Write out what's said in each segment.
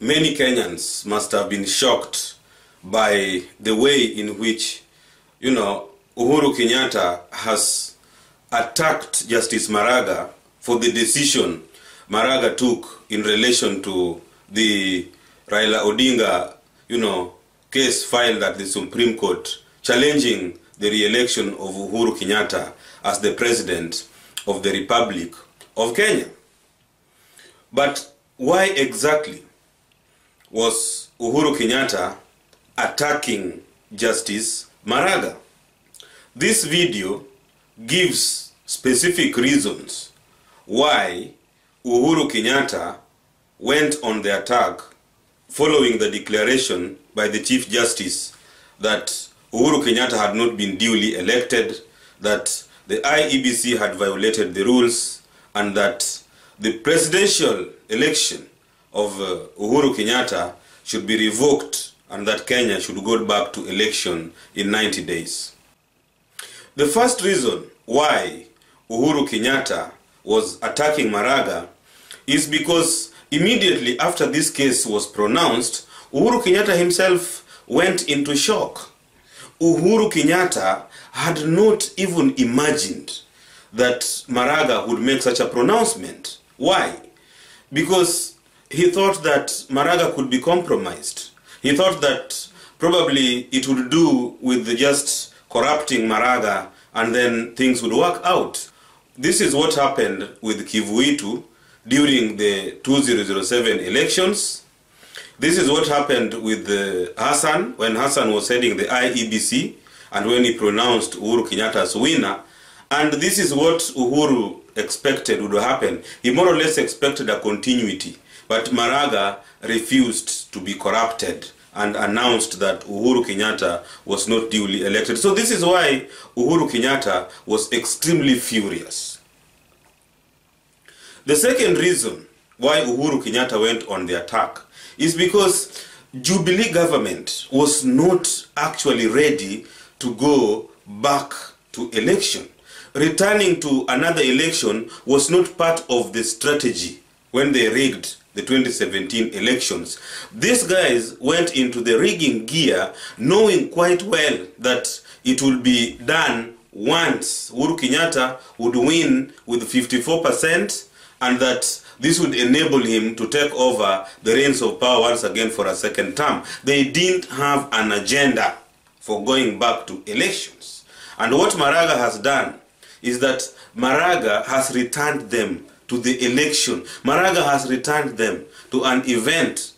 many Kenyans must have been shocked by the way in which, Uhuru Kenyatta has attacked Justice Maraga for the decision Maraga took in relation to the Raila Odinga, case filed at the Supreme Court challenging the re-election of Uhuru Kenyatta as the President of the Republic of Kenya. But why exactly was Uhuru Kenyatta attacking Justice Maraga? This video gives specific reasons why Uhuru Kenyatta went on the attack following the declaration by the Chief Justice that Uhuru Kenyatta had not been duly elected, that the IEBC had violated the rules, and that the presidential election of Uhuru Kenyatta should be revoked and that Kenya should go back to election in 90 days. The first reason why Uhuru Kenyatta was attacking Maraga is because immediately after this case was pronounced, Uhuru Kenyatta himself went into shock. Uhuru Kenyatta had not even imagined that Maraga would make such a pronouncement. Why? Because he thought that Maraga could be compromised. He thought that probably it would do with just corrupting Maraga and then things would work out. This is what happened with Kivuitu during the 2007 elections. This is what happened with Hassan when Hassan was heading the IEBC and when he pronounced Uhuru Kenyatta as winner. And this is what Uhuru expected would happen. He more or less expected a continuity. But Maraga refused to be corrupted and announced that Uhuru Kenyatta was not duly elected. So this is why Uhuru Kenyatta was extremely furious. The second reason why Uhuru Kenyatta went on the attack is because Jubilee government was not actually ready to go back to election. Returning to another election was not part of the strategy when they rigged the 2017 elections. These guys went into the rigging gear knowing quite well that it will be done once Uhuru Kenyatta would win with 54% and that this would enable him to take over the reins of power once again for a second term. They didn't have an agenda for going back to elections. And what Maraga has done is that Maraga has returned them to the election. Maraga has returned them to an event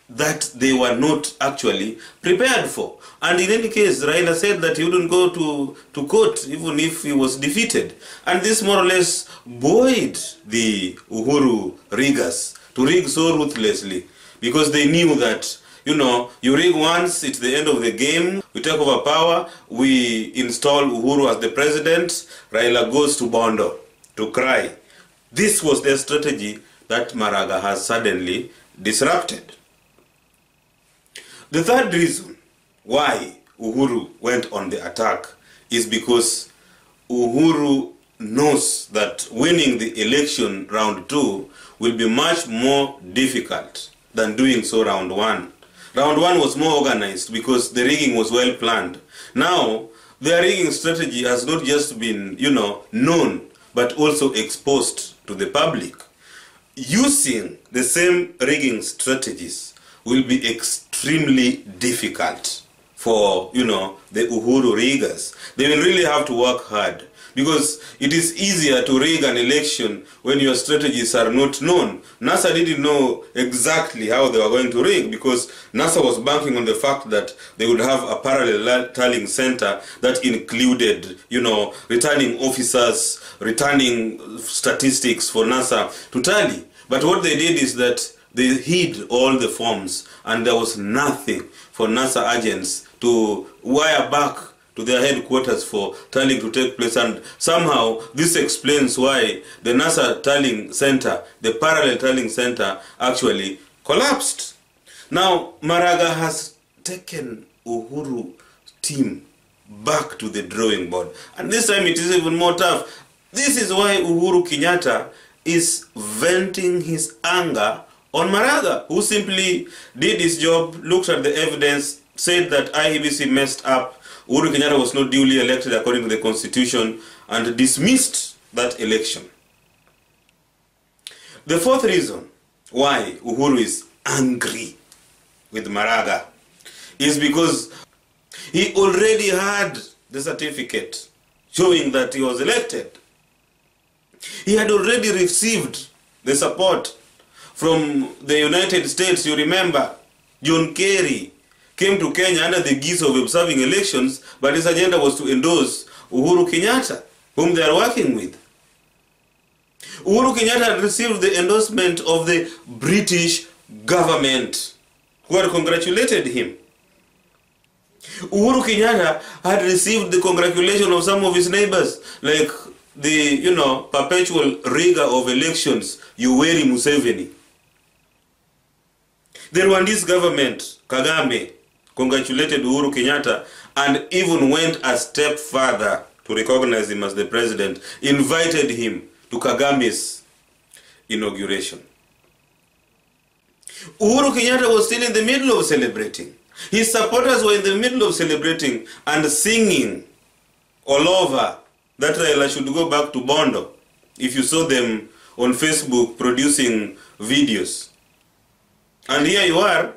that they were not actually prepared for. And in any case, Raila said that he wouldn't go to court even if he was defeated. And this more or less buoyed the Uhuru riggers to rig so ruthlessly because they knew that, you rig once, it's the end of the game, we take over power, we install Uhuru as the president, Raila goes to Bondo to cry. This was their strategy that Maraga has suddenly disrupted. The third reason why Uhuru went on the attack is because Uhuru knows that winning the election round 2 will be much more difficult than doing so round 1. Round 1 was more organized because the rigging was well planned. Now, their rigging strategy has not just been, known, but also exposed to the public. Using the same rigging strategies will be extremely difficult for, the Uhuru riggers. They will really have to work hard because it is easier to rig an election when your strategies are not known. NASA didn't know exactly how they were going to rig because NASA was banking on the fact that they would have a parallel tallying center that included, returning officers, returning statistics for NASA to tally. But what they did is that they hid all the forms and there was nothing for NASA agents to wire back to their headquarters for tallying to take place. And somehow this explains why the NASA tallying center, the parallel tallying center, actually collapsed. Now Maraga has taken Uhuru team back to the drawing board. And this time it is even more tough. This is why Uhuru Kenyatta is venting his anger on Maraga, who simply did his job, looked at the evidence, said that IEBC messed up, Uhuru Kenyatta was not duly elected according to the constitution, and dismissed that election. The fourth reason why Uhuru is angry with Maraga is because he already had the certificate showing that he was elected. He had already received the support from the United States. You remember, John Kerry came to Kenya under the guise of observing elections, but his agenda was to endorse Uhuru Kenyatta, whom they are working with. Uhuru Kenyatta had received the endorsement of the British government, who had congratulated him. Uhuru Kenyatta had received the congratulation of some of his neighbors, like the, perpetual rigor of elections, Yoweri Museveni. The Rwandese government, Kagame, congratulated Uhuru Kenyatta and even went a step further to recognize him as the president, invited him to Kagame's inauguration. Uhuru Kenyatta was still in the middle of celebrating. His supporters were in the middle of celebrating and singing all over that Raila should go back to Bondo. If you saw them on Facebook producing videos. And here you are,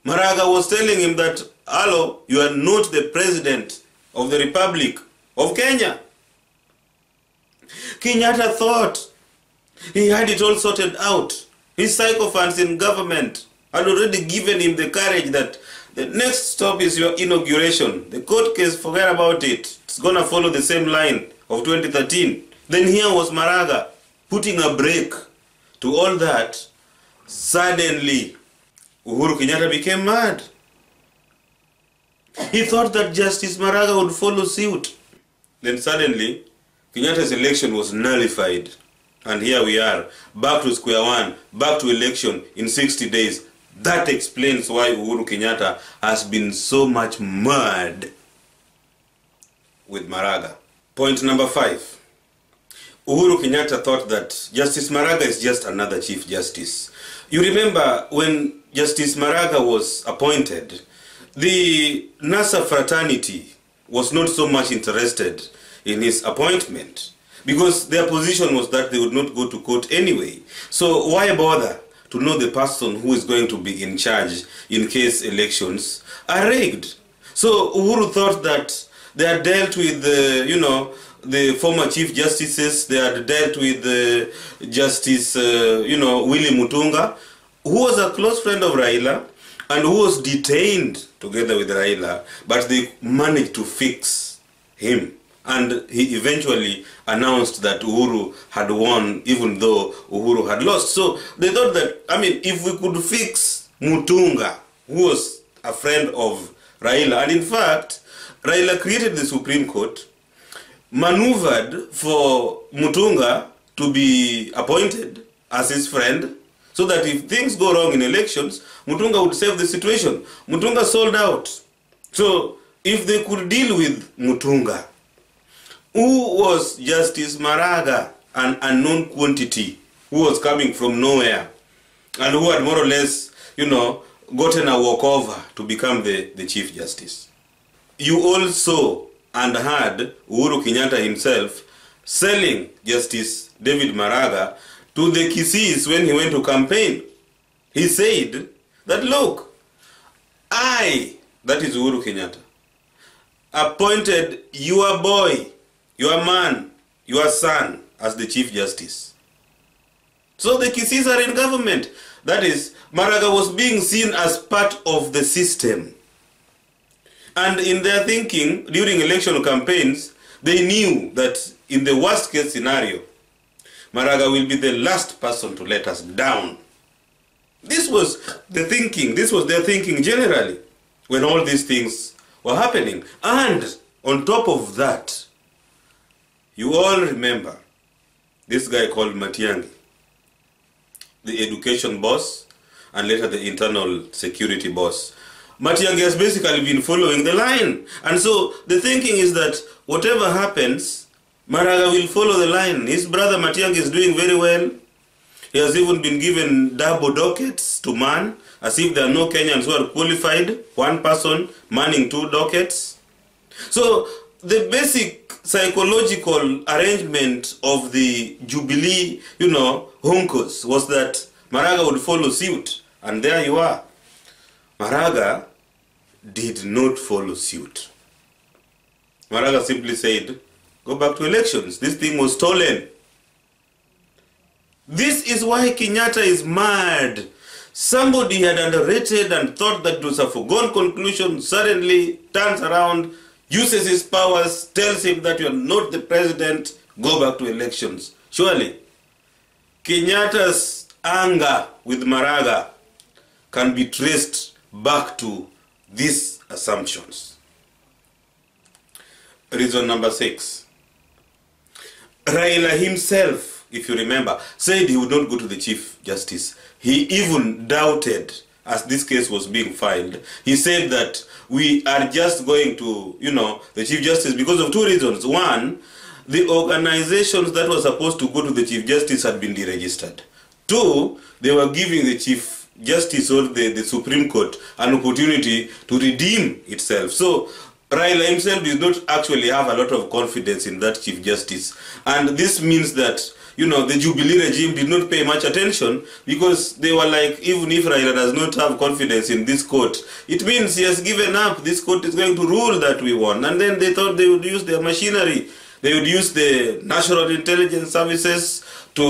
Maraga was telling him that, hello, you are not the president of the Republic of Kenya. Kenyatta thought he had it all sorted out. His sycophants in government had already given him the courage that the next stop is your inauguration. The court case, forget about it. It's going to follow the same line of 2013. Then here was Maraga putting a break to all that. Suddenly, Uhuru Kenyatta became mad. He thought that Justice Maraga would follow suit. Then suddenly, Kenyatta's election was nullified. And here we are, back to square one, back to election in 60 days. That explains why Uhuru Kenyatta has been so much mad with Maraga. Point number 5. Uhuru Kenyatta thought that Justice Maraga is just another Chief Justice. You remember when Justice Maraga was appointed, the NASA fraternity was not so much interested in his appointment because their position was that they would not go to court anyway. So why bother to know the person who is going to be in charge in case elections are rigged? So Uhuru thought that they had dealt with the former Chief Justices, they had dealt with Justice Willy Mutunga, who was a close friend of Raila and who was detained together with Raila, but they managed to fix him. And he eventually announced that Uhuru had won, even though Uhuru had lost. So they thought that, if we could fix Mutunga, who was a friend of Raila, and in fact, Raila created the Supreme Court, maneuvered for Mutunga to be appointed as his friend, so that if things go wrong in elections, Mutunga would save the situation. Mutunga sold out. So if they could deal with Mutunga, who was Justice Maraga, an unknown quantity, who was coming from nowhere, and who had more or less, gotten a walkover to become the Chief Justice. You all saw and heard Uhuru Kenyatta himself selling Justice David Maraga to the Kisis when he went to campaign. He said that, look, I, that is Uhuru Kenyatta, appointed your boy, your man, your son as the Chief Justice. So the Kisis are in government. That is, Maraga was being seen as part of the system. And in their thinking, during election campaigns, they knew that in the worst case scenario, Maraga will be the last person to let us down. This was the thinking, this was their thinking generally, when all these things were happening. And on top of that, you all remember this guy called Matiang'i, the education boss, and later the internal security boss. Matiang'i has basically been following the line. And so the thinking is that whatever happens, Maraga will follow the line. His brother Matiang'i is doing very well. He has even been given double dockets to man, as if there are no Kenyans who are qualified, one person manning 2 dockets. So the basic psychological arrangement of the Jubilee, hunkers was that Maraga would follow suit. And there you are. Maraga did not follow suit. Maraga simply said, go back to elections. This thing was stolen. This is why Kenyatta is mad. Somebody had underrated and thought that it was a foregone conclusion, suddenly turns around, uses his powers, tells him that you are not the president, go back to elections. Surely, Kenyatta's anger with Maraga can be traced back to these assumptions. Reason number 6. Raila himself, if you remember, said he would not go to the Chief Justice. He even doubted, as this case was being filed, he said that we are just going to, the Chief Justice because of 2 reasons. One, the organizations that were supposed to go to the Chief Justice had been deregistered. 2, they were giving the Chief Justice or the Supreme Court an opportunity to redeem itself. So Raila himself did not actually have a lot of confidence in that Chief Justice. And this means that, the Jubilee regime did not pay much attention, because they were like, even if Raila does not have confidence in this court, it means he has given up. This court is going to rule that we won. And then they thought they would use their machinery. They would use the National Intelligence Services to,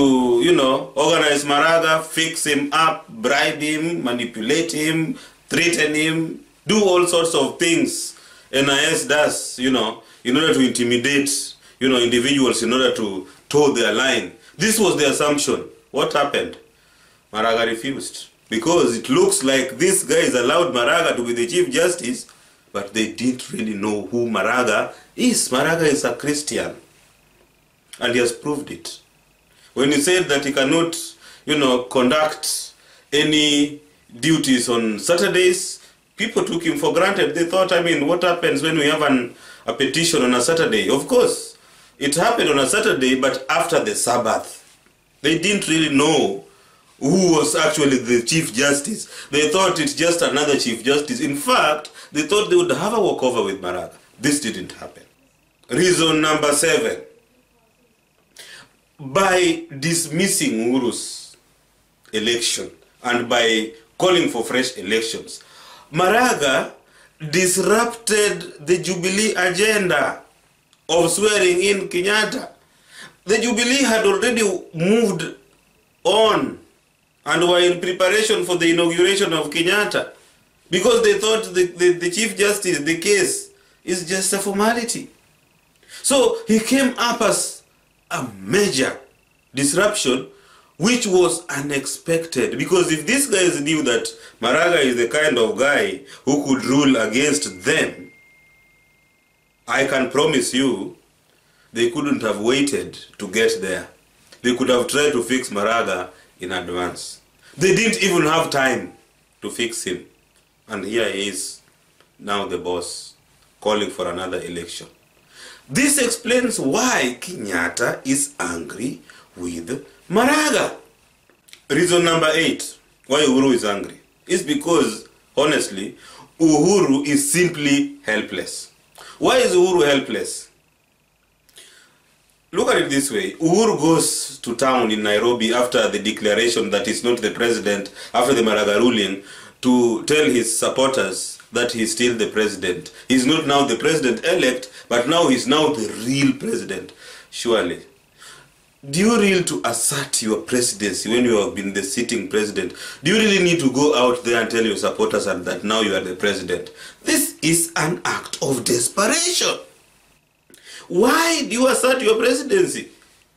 organize Maraga, fix him up, bribe him, manipulate him, threaten him, do all sorts of things NIS does, in order to intimidate, individuals, in order to toe their line. This was the assumption. What happened? Maraga refused. Because it looks like these guys allowed Maraga to be the Chief Justice, but they didn't really know who Maraga is. Maraga is a Christian. And he has proved it. When he said that he cannot, conduct any duties on Saturdays, people took him for granted. They thought, what happens when we have a petition on a Saturday? Of course, it happened on a Saturday, but after the Sabbath. They didn't really know who was actually the Chief Justice. They thought it's just another Chief Justice. In fact, they thought they would have a walkover with Maraga. This didn't happen. Reason number 7. By dismissing Uhuru's election and by calling for fresh elections, Maraga disrupted the Jubilee agenda of swearing in Kenyatta. The Jubilee had already moved on and were in preparation for the inauguration of Kenyatta, because they thought the Chief Justice, the case, is just a formality. So he came up as a major disruption, which was unexpected, because if these guys knew that Maraga is the kind of guy who could rule against them, I can promise you, they couldn't have waited to get there. They could have tried to fix Maraga in advance. They didn't even have time to fix him. And here he is, now the boss, calling for another election. This explains why Kenyatta is angry with Maraga. Reason number 8, why Uhuru is angry, is because, honestly, Uhuru is simply helpless. Why is Uhuru helpless? Look at it this way. Uhuru goes to town in Nairobi after the declaration that he's not the president, after the Maraga ruling, to tell his supporters that he's still the president. He's not now the president-elect, but now he's now the real president. Surely, do you really to assert your presidency when you have been the sitting president? Do you really need to go out there and tell your supporters that now you are the president? This is an act of desperation. Why do you assert your presidency?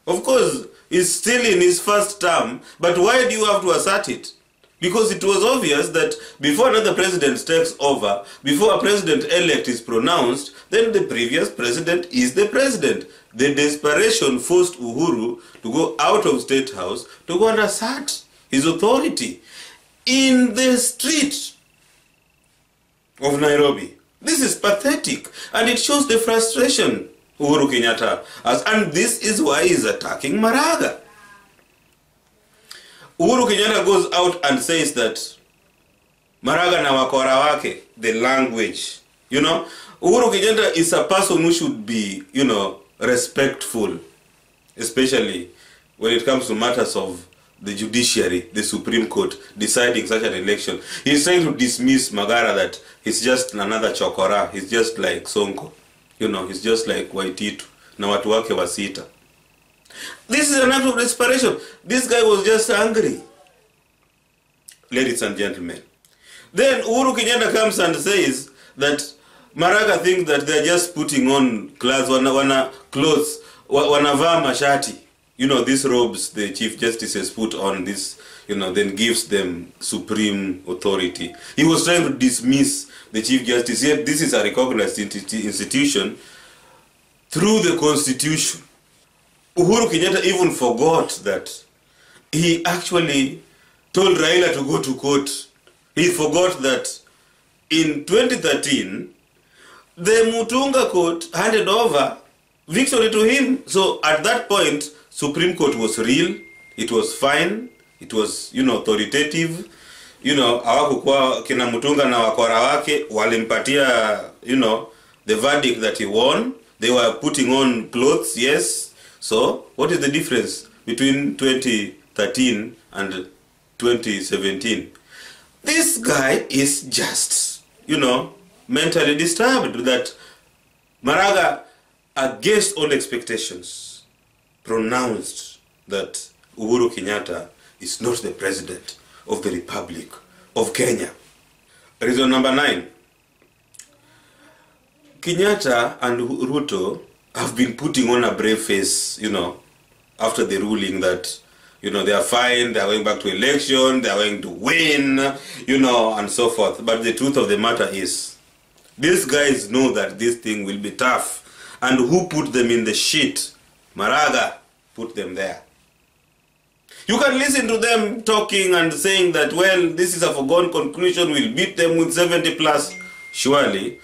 Of course, he's still in his first term, but why do you have to assert it? Because it was obvious that before another president takes over, before a president-elect is pronounced, then the previous president is the president. The desperation forced Uhuru to go out of State House to go and assert his authority in the street of Nairobi. This is pathetic, and it shows the frustration Uhuru Kenyatta has, and this is why he's attacking Maraga. Uhuru Kenyatta goes out and says that Maraga na wakora wake, the language, you know, Uhuru Kenyatta is a person who should be, you know, respectful, especially when it comes to matters of the judiciary, the Supreme Court, deciding such an election. He's trying to dismiss Magara that he's just another chokora, he's just like Sonko, you know, he's just like Waititu, na watu wake wasita. This is an act of desperation. This guy was just angry. Ladies and gentlemen. Then Uhuru Kenyatta comes and says that Maraga thinks that they're just putting on clothes, clothes, wanavaa mashati. You know, these robes the Chief Justice has put on this, you know, then gives them supreme authority. He was trying to dismiss the Chief Justice, yet this is a recognized institution through the Constitution. Uhuru Kenyatta even forgot that he actually told Raila to go to court. He forgot that in 2013, the Mutunga court handed over victory to him. So at that point, Supreme Court was real, it was fine, it was, you know, authoritative. You know, hawakukuwa kina Mutunga na wakora wake walimpatia, you know, the verdict that he won. They were putting on clothes, yes. So, what is the difference between 2013 and 2017? This guy is just, you know, mentally disturbed that Maraga, against all expectations, pronounced that Uhuru Kenyatta is not the president of the Republic of Kenya. Reason number 9. Kenyatta and Ruto have been putting on a brave face, you know, after the ruling that, you know, they are fine, they are going back to election, they are going to win, you know, and so forth. But the truth of the matter is, these guys know that this thing will be tough. And who put them in the shit? Maraga put them there. You can listen to them talking and saying that, well, this is a foregone conclusion, we'll beat them with 70 plus. Surely,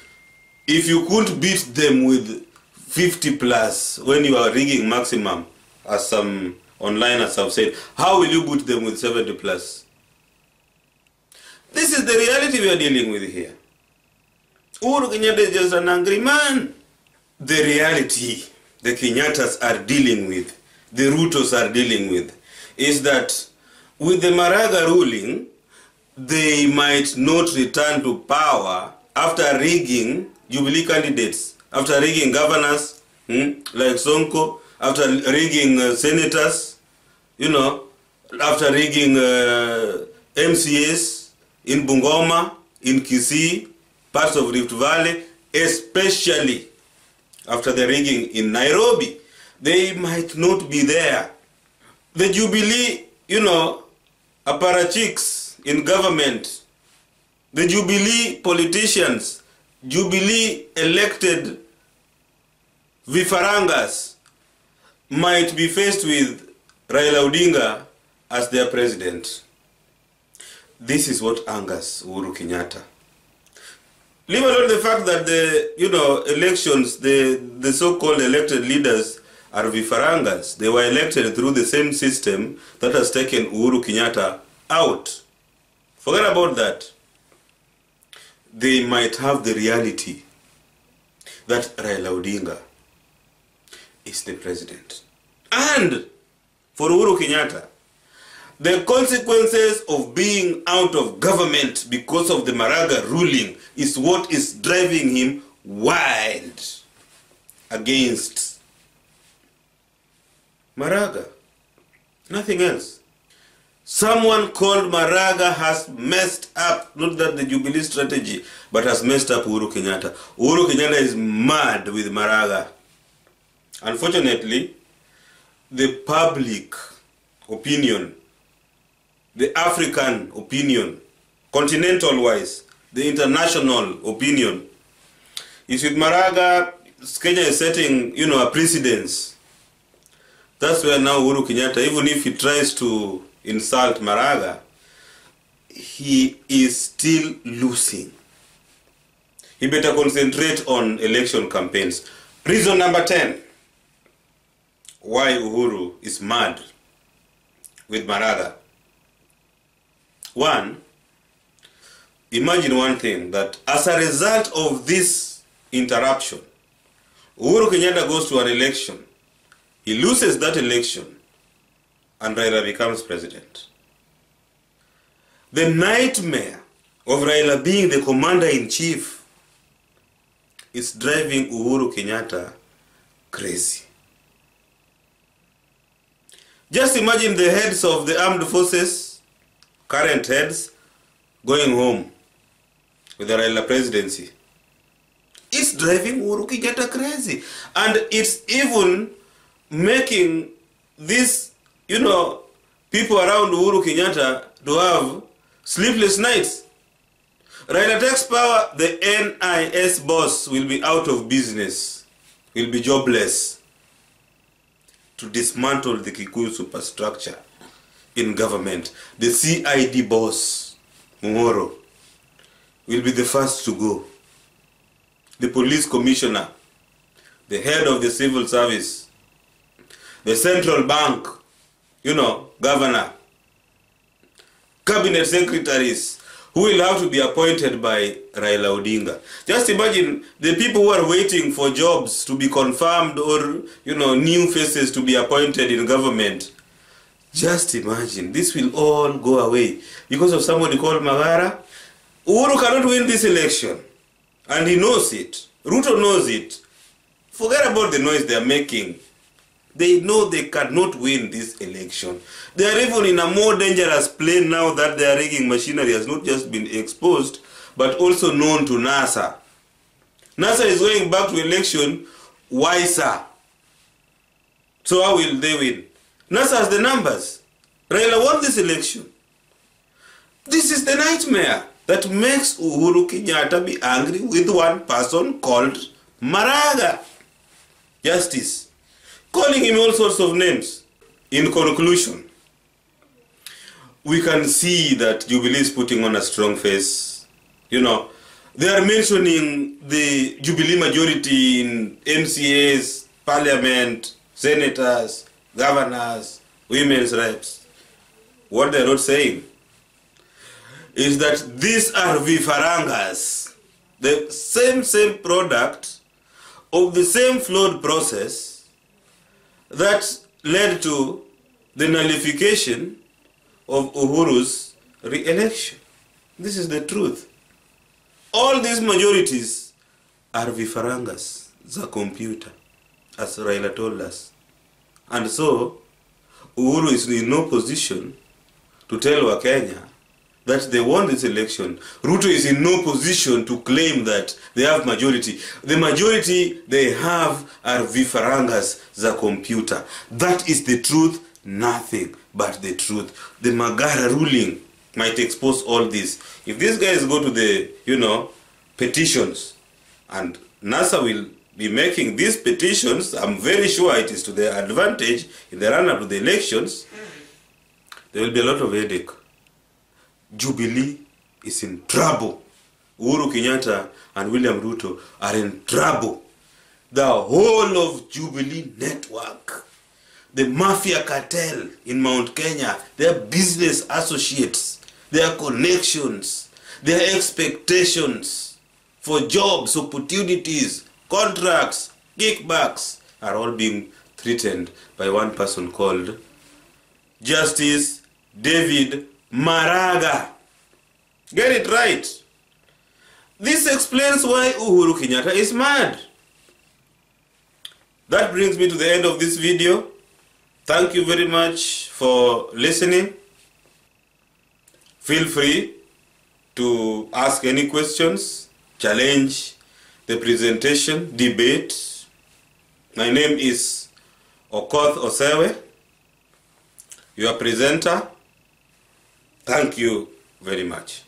if you couldn't beat them with 50 plus when you are rigging maximum, as some onliners have said, how will you beat them with 70 plus? This is the reality we are dealing with here. Uhuru Kenyatta is just an angry man. The reality the Kenyattas are dealing with, the Rutos are dealing with, is that with the Maraga ruling, they might not return to power after rigging Jubilee candidates, after rigging governors, like Sonko, after rigging senators, you know, after rigging MCAs in Bungoma, in Kisii, parts of Rift Valley, especially after the rigging in Nairobi. They might not be there. The Jubilee, you know, apparatchiks in government, the Jubilee politicians, Jubilee elected vifarangas might be faced with Raila Odinga as their president. This is what angers Uhuru Kenyatta. Leave alone the fact that the, you know, elections, the so-called elected leaders are vifarangas. They were elected through the same system that has taken Uhuru Kenyatta out. Forget about that. They might have the reality that Raila Odinga is the president. And for Uhuru Kenyatta, the consequences of being out of government because of the Maraga ruling is what is driving him wild against Maraga. Nothing else. Someone called Maraga has messed up, not that the Jubilee strategy, but has messed up Uhuru Kenyatta. Uhuru Kenyatta is mad with Maraga. Unfortunately, the public opinion, the African opinion, continental-wise, the international opinion, is with Maraga. Kenya is setting, you know, a precedence. That's where now Uhuru Kenyatta, even if he tries to insult Maraga, he is still losing. He better concentrate on election campaigns. Reason number 10, why Uhuru is mad with Maraga. One, imagine one thing, that as a result of this interruption, Uhuru Kenyatta goes to an election, he loses that election, and Raila becomes president. The nightmare of Raila being the commander-in-chief is driving Uhuru Kenyatta crazy. Just imagine the heads of the armed forces, current heads, going home with the Raila presidency. It's driving Uhuru Kenyatta crazy. And it's even making these, people around Uhuru Kenyatta to have sleepless nights. Raila takes power, the NIS boss will be out of business, will be jobless. To dismantle the Kikuyu superstructure in government, the CID boss, Mungoro, will be the first to go. The police commissioner, the head of the civil service, the central bank, governor, cabinet secretaries, who will have to be appointed by Raila Odinga. Just imagine the people who are waiting for jobs to be confirmed or, new faces to be appointed in government. Just imagine, this will all go away because of somebody called Magara. Uhuru cannot win this election, and he knows it. Ruto knows it. Forget about the noise they are making. They know they cannot win this election. They are even in a more dangerous plane now that their rigging machinery has not just been exposed, but also known to NASA. NASA is going back to election wiser. So how will they win? NASA has the numbers. Raila won this election. This is the nightmare that makes Uhuru Kenyatta be angry with one person called Maraga. Justice. Calling him all sorts of names. In conclusion, we can see that Jubilee is putting on a strong face. They are mentioning the Jubilee majority in MCAs, parliament, senators, governors, women's reps. What they're not saying is that these are vifarangas, the same product of the same flawed process that led to the nullification of Uhuru's re-election. This is the truth. All these majorities are vifarangas, the computer, as Raila told us. And so, Uhuru is in no position to tell Wakenya that they won this election. Ruto is in no position to claim that they have majority. The majority they have are vifarangas, the computer. That is the truth, nothing but the truth. The Magara ruling might expose all this. If these guys go to the, petitions, and NASA will be making these petitions, I'm very sure it is to their advantage in the run-up to the elections, there will be a lot of headache. Jubilee is in trouble. Uhuru Kenyatta and William Ruto are in trouble. The whole of Jubilee network, the mafia cartel in Mount Kenya, their business associates, their connections, their expectations for jobs, opportunities, contracts, kickbacks are all being threatened by one person called Justice Maraga. Get it right. This explains why Uhuru Kenyatta is mad. That brings me to the end of this video. Thank you very much for listening. Feel free to ask any questions, challenge the presentation, debate. My name is Okoth Osewe, your presenter. Thank you very much.